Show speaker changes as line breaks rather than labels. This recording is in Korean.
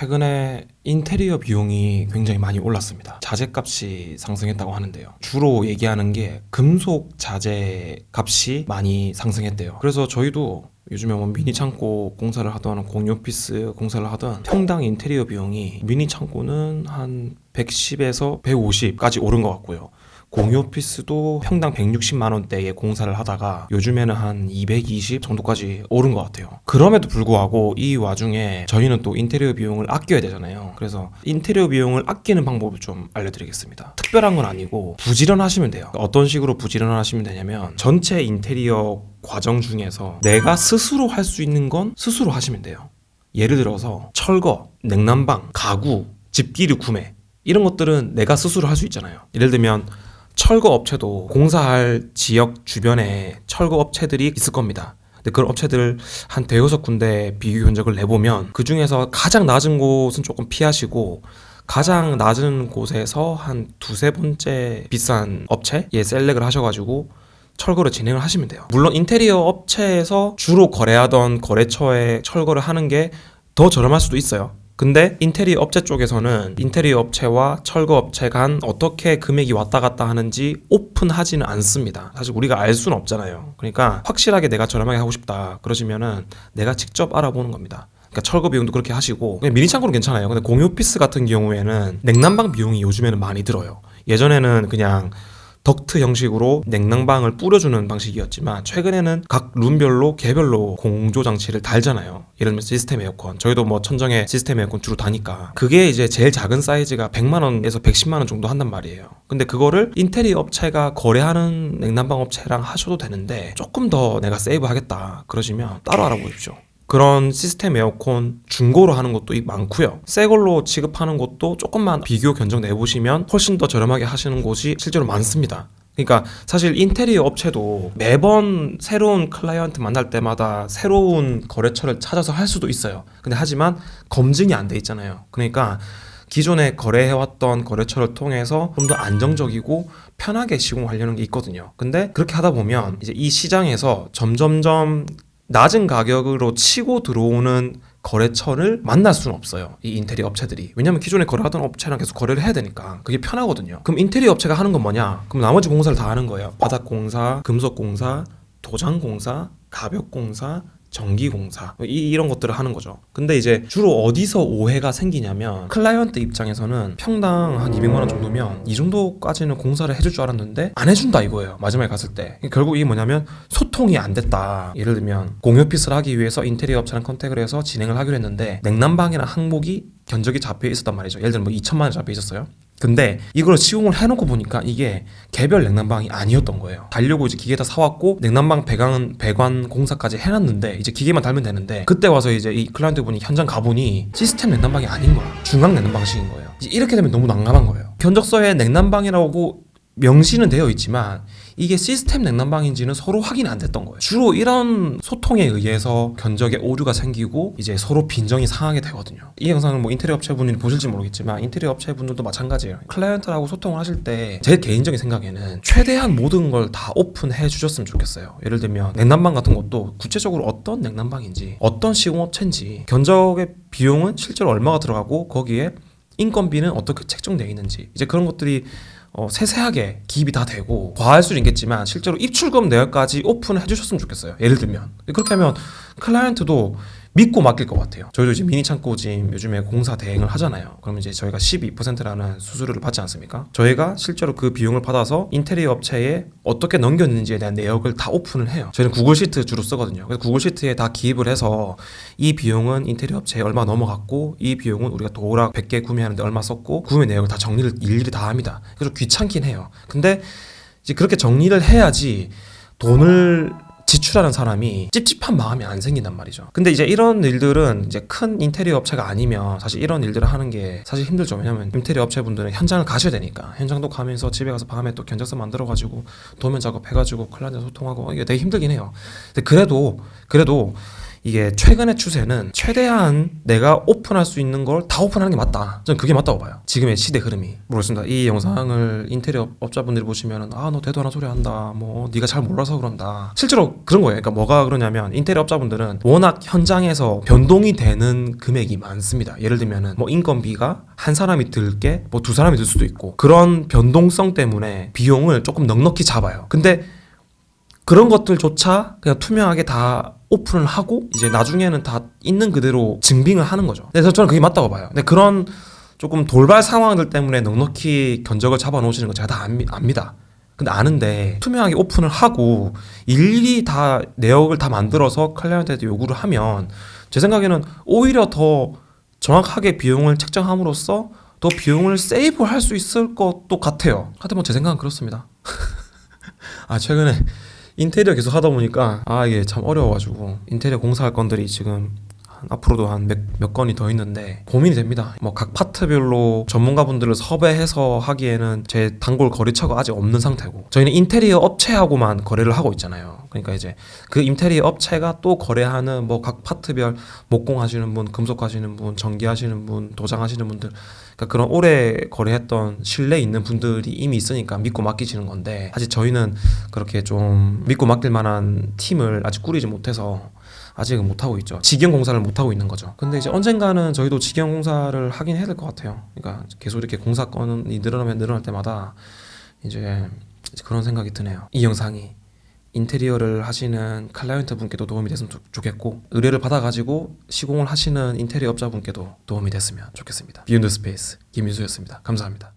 최근에 인테리어 비용이 굉장히 많이 올랐습니다. 자재값이 상승했다고 하는데요. 주로 얘기하는 게 금속 자재 값이 많이 상승했대요. 그래서 저희도 요즘에 뭐 미니 창고 공사를 하던 공유 오피스 공사를 하던 평당 인테리어 비용이 미니 창고는 한 110에서 150까지 오른 것 같고요. 공유 오피스도 평당 160만 원대의 공사를 하다가 요즘에는 한 220 정도까지 오른 것 같아요. 그럼에도 불구하고 이 와중에 저희는 또 인테리어 비용을 아껴야 되잖아요. 그래서 인테리어 비용을 아끼는 방법을 좀 알려드리겠습니다. 특별한 건 아니고 부지런하시면 돼요. 어떤 식으로 부지런하시면 되냐면 전체 인테리어 과정 중에서 내가 스스로 할 수 있는 건 스스로 하시면 돼요. 예를 들어서 철거, 냉난방, 가구, 집기류 구매 이런 것들은 내가 스스로 할 수 있잖아요. 예를 들면 철거 업체도 공사할 지역 주변에 철거 업체들이 있을 겁니다. 근데 그런 업체들 한 대여섯 군데 비교 견적을 내보면 그 중에서 가장 낮은 곳은 조금 피하시고 가장 낮은 곳에서 한 두세 번째 비싼 업체에 셀렉을 하셔가지고 철거를 진행을 하시면 돼요. 물론 인테리어 업체에서 주로 거래하던 거래처에 철거를 하는 게 더 저렴할 수도 있어요. 근데 인테리어 업체 쪽에서는 인테리어 업체와 철거 업체 간 어떻게 금액이 왔다 갔다 하는지 오픈하지는 않습니다. 사실 우리가 알 수는 없잖아요. 그러니까 확실하게 내가 저렴하게 하고 싶다 그러시면은 내가 직접 알아보는 겁니다. 그러니까 철거 비용도 그렇게 하시고 미니 창고는 괜찮아요. 근데 공유 오피스 같은 경우에는 냉난방 비용이 요즘에는 많이 들어요. 예전에는 그냥 덕트 형식으로 냉난방을 뿌려주는 방식이었지만 최근에는 각 룸별로 개별로 공조 장치를 달잖아요. 예를 들면 시스템 에어컨, 저희도 뭐 천정에 시스템 에어컨 주로 다니까 그게 이제 제일 작은 사이즈가 100만 원에서 110만 원 정도 한단 말이에요. 근데 그거를 인테리어 업체가 거래하는 냉난방 업체랑 하셔도 되는데 조금 더 내가 세이브 하겠다 그러시면 따로 알아보십시오. 그런 시스템 에어컨 중고로 하는 것도 많고요. 새 걸로 취급하는 것도 조금만 비교 견적 내보시면 훨씬 더 저렴하게 하시는 곳이 실제로 많습니다. 그러니까 사실 인테리어 업체도 매번 새로운 클라이언트 만날 때마다 새로운 거래처를 찾아서 할 수도 있어요. 근데 하지만 검증이 안 돼 있잖아요. 그러니까 기존에 거래해왔던 거래처를 통해서 좀 더 안정적이고 편하게 시공하려는 게 있거든요. 근데 그렇게 하다 보면 이제 이 시장에서 점점점 낮은 가격으로 치고 들어오는 거래처를 만날 수는 없어요. 이 인테리어 업체들이. 왜냐면 기존에 거래하던 업체랑 계속 거래를 해야 되니까 그게 편하거든요. 그럼 인테리어 업체가 하는 건 뭐냐? 그럼 나머지 공사를 다 하는 거예요. 바닥공사, 금속공사, 도장공사, 가벽공사, 전기공사 이런 것들을 하는 거죠. 근데 이제 주로 어디서 오해가 생기냐면 클라이언트 입장에서는 평당 한 200만 원 정도면 이 정도까지는 공사를 해줄 줄 알았는데 안 해준다 이거예요. 마지막에 갔을 때 결국 이게 뭐냐면 소통이 안 됐다. 예를 들면 공유 오피스를 하기 위해서 인테리어 업체랑 컨택을 해서 진행을 하기로 했는데 냉난방이랑 항목이 견적이 잡혀 있었단 말이죠. 예를 들면 뭐 2천만 원 잡혀 있었어요. 근데 이걸 시공을 해놓고 보니까 이게 개별 냉난방이 아니었던 거예요. 달려고 이제 기계 다 사왔고 냉난방 배관 공사까지 해놨는데 이제 기계만 달면 되는데 그때 와서 이제 이 클라이언트 분이 현장 가보니 시스템 냉난방이 아닌 거야. 중앙 냉난방식인 거예요. 이제 이렇게 되면 너무 난감한 거예요. 견적서에 냉난방이라고 명시는 되어 있지만 이게 시스템 냉난방인지는 서로 확인이 안 됐던 거예요. 주로 이런 소통에 의해서 견적에 오류가 생기고 이제 서로 빈정이 상하게 되거든요. 이 영상은 뭐 인테리어 업체분이 보실지 모르겠지만 인테리어 업체분들도 마찬가지예요. 클라이언트하고 소통을 하실 때 제 개인적인 생각에는 최대한 모든 걸 다 오픈해 주셨으면 좋겠어요. 예를 들면 냉난방 같은 것도 구체적으로 어떤 냉난방인지 어떤 시공업체인지 견적의 비용은 실제로 얼마가 들어가고 거기에 인건비는 어떻게 책정되어 있는지 이제 그런 것들이 세세하게 기입이 다 되고 과할 수는 있겠지만 실제로 입출금 내역까지 오픈을 해주셨으면 좋겠어요. 예를 들면 그렇게 하면 클라이언트도 믿고 맡길 것 같아요. 저희도 이제 미니 창고 지금 요즘에 공사 대행을 하잖아요. 그러면 이제 저희가 12%라는 수수료를 받지 않습니까? 저희가 실제로 그 비용을 받아서 인테리어 업체에 어떻게 넘겼는지에 대한 내역을 다 오픈을 해요. 저희는 구글 시트 주로 쓰거든요. 그래서 구글 시트에 다 기입을 해서 이 비용은 인테리어 업체에 얼마 넘어갔고 이 비용은 우리가 도락 100개 구매하는데 얼마 썼고 구매 내역을 다 정리를 일일이 다 합니다. 그래서 귀찮긴 해요. 근데 이제 그렇게 정리를 해야지 돈을 지출하는 사람이 찝찝한 마음이 안 생긴단 말이죠. 근데 이제 이런 일들은 이제 큰 인테리어 업체가 아니면 사실 이런 일들을 하는 게 사실 힘들죠. 왜냐면 인테리어 업체분들은 현장을 가셔야 되니까 현장도 가면서 집에 가서 밤에 또 견적서 만들어가지고 도면 작업해가지고 클라이언트 소통하고 이게 되게 힘들긴 해요. 근데 그래도 이게 최근의 추세는 최대한 내가 오픈할 수 있는 걸 다 오픈하는 게 맞다. 저는 그게 맞다고 봐요. 지금의 시대 흐름이. 모르겠습니다. 이 영상을 인테리어 업자분들이 보시면은 너 대도 하나 소리 한다. 뭐 네가 잘 몰라서 그런다. 실제로 그런 거예요. 그러니까 뭐가 그러냐면 인테리어 업자분들은 워낙 현장에서 변동이 되는 금액이 많습니다. 예를 들면은 뭐 인건비가 한 사람이 들 게 뭐 두 사람이 들 수도 있고 그런 변동성 때문에 비용을 조금 넉넉히 잡아요. 근데 그런 것들조차 그냥 투명하게 다 오픈을 하고 이제 나중에는 다 있는 그대로 증빙을 하는 거죠. 그래서 저는 그게 맞다고 봐요. 근데 그런 조금 돌발 상황들 때문에 넉넉히 견적을 잡아 놓으시는 거 제가 다 압니다. 근데 아는데 투명하게 오픈을 하고 일일이 다 내역을 다 만들어서 클라이언트한테 요구를 하면 제 생각에는 오히려 더 정확하게 비용을 책정함으로써 더 비용을 세이브할 수 있을 것도 같아요. 하여튼 뭐 제 생각은 그렇습니다. 최근에 인테리어 계속 하다 보니까 이게 참 어려워가지고 인테리어 공사할 건들이 지금 앞으로도 한 몇 건이 더 있는데 고민이 됩니다. 뭐 각 파트별로 전문가분들을 섭외해서 하기에는 제 단골 거래처가 아직 없는 상태고 저희는 인테리어 업체하고만 거래를 하고 있잖아요. 그러니까 이제 그 인테리어 업체가 또 거래하는 뭐 각 파트별 목공 하시는 분, 금속 하시는 분, 전기 하시는 분, 도장 하시는 분들 그러니까 그런 오래 거래했던 신뢰 있는 분들이 이미 있으니까 믿고 맡기시는 건데 사실 저희는 그렇게 좀 믿고 맡길 만한 팀을 아직 꾸리지 못해서 아직은 못하고 있죠. 직영 공사를 못하고 있는 거죠. 근데 이제 언젠가는 저희도 직영 공사를 하긴 해야 될 것 같아요. 그러니까 계속 이렇게 공사 건이 늘어날 때마다 이제 그런 생각이 드네요. 이 영상이 인테리어를 하시는 클라이언트 분께도 도움이 됐으면 좋겠고 의뢰를 받아가지고 시공을 하시는 인테리어 업자분께도 도움이 됐으면 좋겠습니다. 비욘드 스페이스 김민수였습니다. 감사합니다.